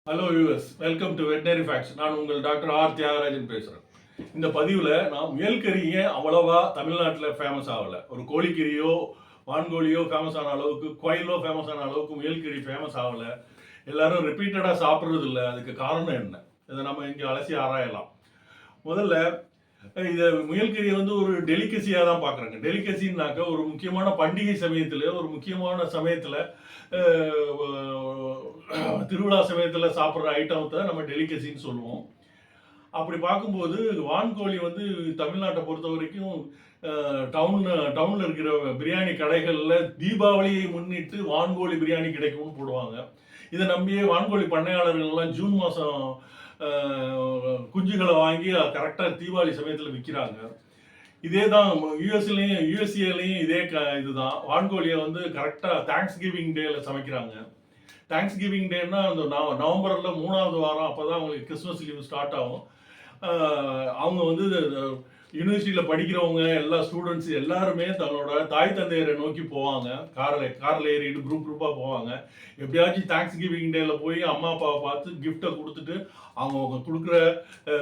Hello US, welcome to veterinary facts. நான் உங்கள் doctor R Thiagarajan பேசுகிறேன். இந்த பதிவில் நான் முயல்கறியே அவ்வளவா தமிழ்நாட்டில் ஃபேமஸ் ஆகலை. ஒரு கோழிக்கறியோ வான்கோழியோ ஃபேமஸ் ஆன அளவுக்கு, கோயிலோ ஃபேமஸ் ஆன அளவுக்கு முயல்கறி ஃபேமஸ் ஆகலை. எல்லாரும் ரிப்பீட்டடாக சாப்பிட்றது இல்லை. அதுக்கு காரணம் என்ன? இதை நம்ம இங்கே அலசி ஆராயலாம். முதல்ல இதை முயல்கறியை ஒரு டெலிகசியாக தான் பார்க்குறாங்க. டெலிகசின்னாக்க ஒரு முக்கியமான பண்டிகை சமயத்தில், ஒரு முக்கியமான சமயத்தில், திருவிழா சமயத்தில் சாப்பிட்ற ஐட்டத்தை நம்ம டெலிகசின்னு சொல்லுவோம். அப்படி பார்க்கும்போது வான்கோழி தமிழ்நாட்டை பொறுத்த வரைக்கும் டவுனில் இருக்கிற பிரியாணி கடைகளில் தீபாவளியை முன்னிட்டு வான்கோழி பிரியாணி கிடைக்கும்னு போடுவாங்க. இதை நம்பியே வான்கோழி பண்ணையாளர்கள்லாம் ஜூன் மாதம் குஞ்சுகளை வாங்கி கரெக்டாக தீபாவளி சமயத்தில் விற்கிறாங்க. இதே தான் யூஎஸ்ஏலையும் இதே இதுதான். வான்கோழியை கரெக்டாக தேங்க்ஸ் கிவிங் டேல சமைக்கிறாங்க. தேங்க்ஸ் கிவிங் டேன்னா அந்த நவம்பரில் 3வது வாரம், அப்போ தான் அவங்களுக்கு கிறிஸ்மஸ் லீவ் ஸ்டார்ட் ஆகும். அவங்க யூனிவர்சிட்டியில் படிக்கிறவங்க எல்லா ஸ்டூடெண்ட்ஸ் எல்லாருமே தன்னோட தாய் தந்தையரை நோக்கி போவாங்க. காரில் ஏறிட்டு குரூப்பாக போவாங்க. எப்படியாச்சும் தேங்க்ஸ் கிவிங் டேல போய் அம்மா அப்பாவை பார்த்து கிஃப்டை கொடுத்துட்டு அவங்க கொடுக்குற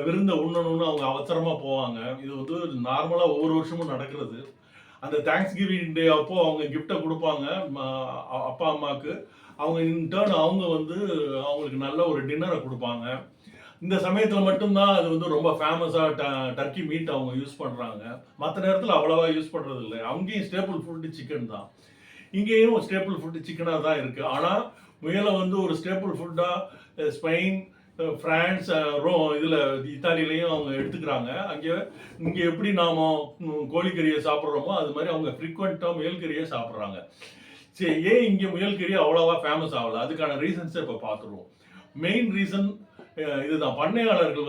விருந்தை உண்ணணும்னு அவங்க அவசரமாக போவாங்க. இது நார்மலாக ஒவ்வொரு வருஷமும் நடக்கிறது. அந்த தேங்க்ஸ் கிவிங் டே அப்போ அவங்க கிஃப்டை கொடுப்பாங்க அப்பா அம்மாவுக்கு. அவங்க இன்டர்ன் அவங்க அவங்களுக்கு நல்ல ஒரு டின்னரை கொடுப்பாங்க. இந்த சமயத்தில் மட்டும்தான் அது ரொம்ப ஃபேமஸாக டர்க்கி மீட் அவங்க யூஸ் பண்ணுறாங்க. மற்ற நேரத்தில் அவ்வளோவா யூஸ் பண்ணுறது இல்லை. அங்கேயும் ஸ்டேபிள் ஃபுட்டு சிக்கன் தான். இங்கேயும் ஸ்டேபிள் ஃபுட்டு சிக்கனாக தான் இருக்குது. ஆனால் முயலை ஒரு ஸ்டேபிள் ஃபுட்டாக ஸ்பெயின், ஃப்ரான்ஸ், இதில் இத்தாலியிலையும் அவங்க எடுத்துக்கிறாங்க. இங்கே எப்படி நாம் கோழிக்கறியை சாப்பிட்றோமோ அது மாதிரி அவங்க ஃப்ரீக்வெண்ட்டாக முயல்கறியை சாப்பிட்றாங்க. சரி, ஏன் இங்கே முயல்கறி அவ்வளோவா ஃபேமஸ் ஆகலை? அதுக்கான ரீசன்ஸை இப்போ பார்த்துருவோம். மெயின் ரீசன் இதுதான். பண்ணையாளர்கள்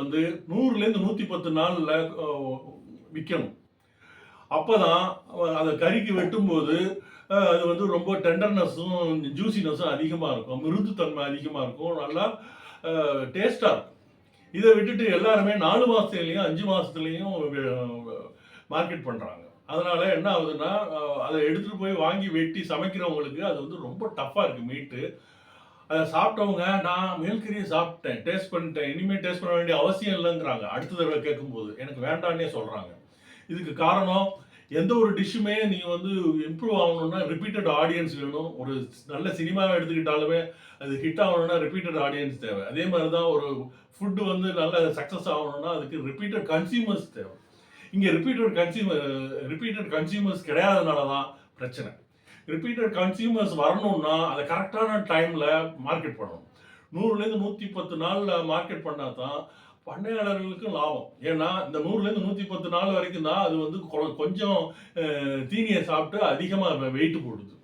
100லேருந்து 110 நாளில் விற்கணும். அப்போ தான் அதை கறிக்கு வெட்டும்போது அது ரொம்ப டெண்டர்னஸும் ஜூசினஸும் அதிகமாக இருக்கும், மிருதுத்தன்மை அதிகமாக இருக்கும், நல்லா டேஸ்டாக இருக்கும். இதை விட்டுட்டு எல்லாருமே 4 மாதத்துலேயும் 5 மாதத்துலேயும் மார்க்கெட் பண்ணுறாங்க. அதனால என்ன ஆகுதுன்னா, அதை எடுத்துகிட்டு போய் வாங்கி வெட்டி சமைக்கிறவங்களுக்கு அது ரொம்ப டஃப்பாக இருக்குது மீட்டு. அதை சாப்பிட்டவங்க நான் முயல்கறியை சாப்பிட்டேன், டேஸ்ட் பண்ணிட்டேன், இனிமேல் டேஸ்ட் பண்ண வேண்டிய அவசியம் இல்லைங்கிறாங்க. அடுத்த தடவை கேட்கும்போது எனக்கு வேண்டான்னே சொல்கிறாங்க. இதுக்கு காரணம், எந்த ஒரு டிஷ்ஷுமே நீங்கள் இம்ப்ரூவ் ஆகணும்னா ரிப்பீட்டட் ஆடியன்ஸ் வேணும். ஒரு நல்ல சினிமாவை எடுத்துக்கிட்டாலுமே அது ஹிட் ஆகணும்னா ரிப்பீட்டட் ஆடியன்ஸ் தேவை. அதே மாதிரி தான் ஒரு ஃபுட்டு நல்ல சக்ஸஸ் ஆகணும்னா அதுக்கு ரிப்பீட்டட் கன்சியூமர்ஸ் தேவை. இங்கே ரிப்பீட்டட் கன்சியூமர்ஸ் கிடையாதனால தான் பிரச்சனை. ரிப்பீட்டட் கன்சியூமர்ஸ் வரணும்னா அதை கரெக்டான டைமில் மார்க்கெட் பண்ணணும். 100லேருந்து 110 நாளில் மார்க்கெட் பண்ணால் தான் பண்ணையாளர்களுக்கும் லாபம். ஏன்னா இந்த 100லேருந்து 110 நாள் வரைக்கும் தான் அது கொஞ்சம் தீனியை சாப்பிட்டு அதிகமாக வெயிட் போடுது.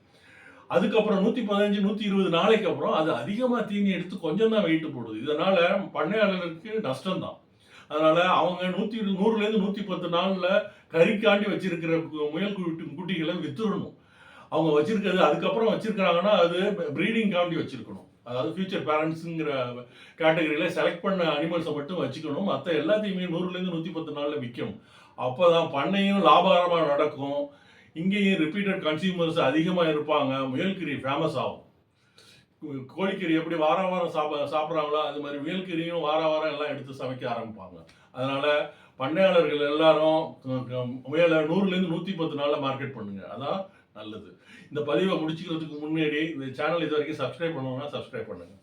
அதுக்கப்புறம் 115 120 நாளைக்கு அப்புறம் அது அதிகமாக தீனி எடுத்து கொஞ்சம் தான் வெயிட் போடுது. இதனால் பண்ணையாளர்களுக்கு நஷ்டம்தான். அதனால் அவங்க 100லேருந்து 110 நாளில் கறிக்காண்டி வச்சிருக்கிற முயல் குட்டிகளை வித்துடணும். அவங்க வச்சிருக்கிறது அதுக்கப்புறம் வச்சிருக்கிறாங்கன்னா அது ப்ரீடிங் காண்டி வச்சிருக்கணும். அதாவது ஃபியூச்சர் பேரண்ட்ஸுங்கிற கேட்டகரியில் செலக்ட் பண்ண அனிமல்ஸை மட்டும் வச்சுக்கணும். மற்ற எல்லாத்தையுமே 100லேருந்து 110 நாளில் விற்கணும். அப்போ தான் பண்ணையும் லாபகரமாக நடக்கும். இங்கேயும் ரிப்பீட்டட் கன்சியூமர்ஸ் அதிகமாக இருப்பாங்க. முயல்கறி ஃபேமஸ் ஆகும். கோழிக்கறி எப்படி வாரம் சாப்பிட்றாங்களோ அது மாதிரி முயல்கறியும் வாரம் எல்லாம் எடுத்து சமைக்க ஆரம்பிப்பாங்க. அதனால் பண்ணையாளர்கள் எல்லாரும் முயலை 100லேருந்து 110 நாளில் மார்க்கெட் பண்ணுங்க. அதான் நல்லது. இந்த பதிவை முடிச்சுக்கிறதுக்கு முன்னாடி இந்த சேனல் இது வரைக்கும் சப்ஸ்கிரைப் பண்ணணும்னா சப்ஸ்கிரைப் பண்ணுங்கள்.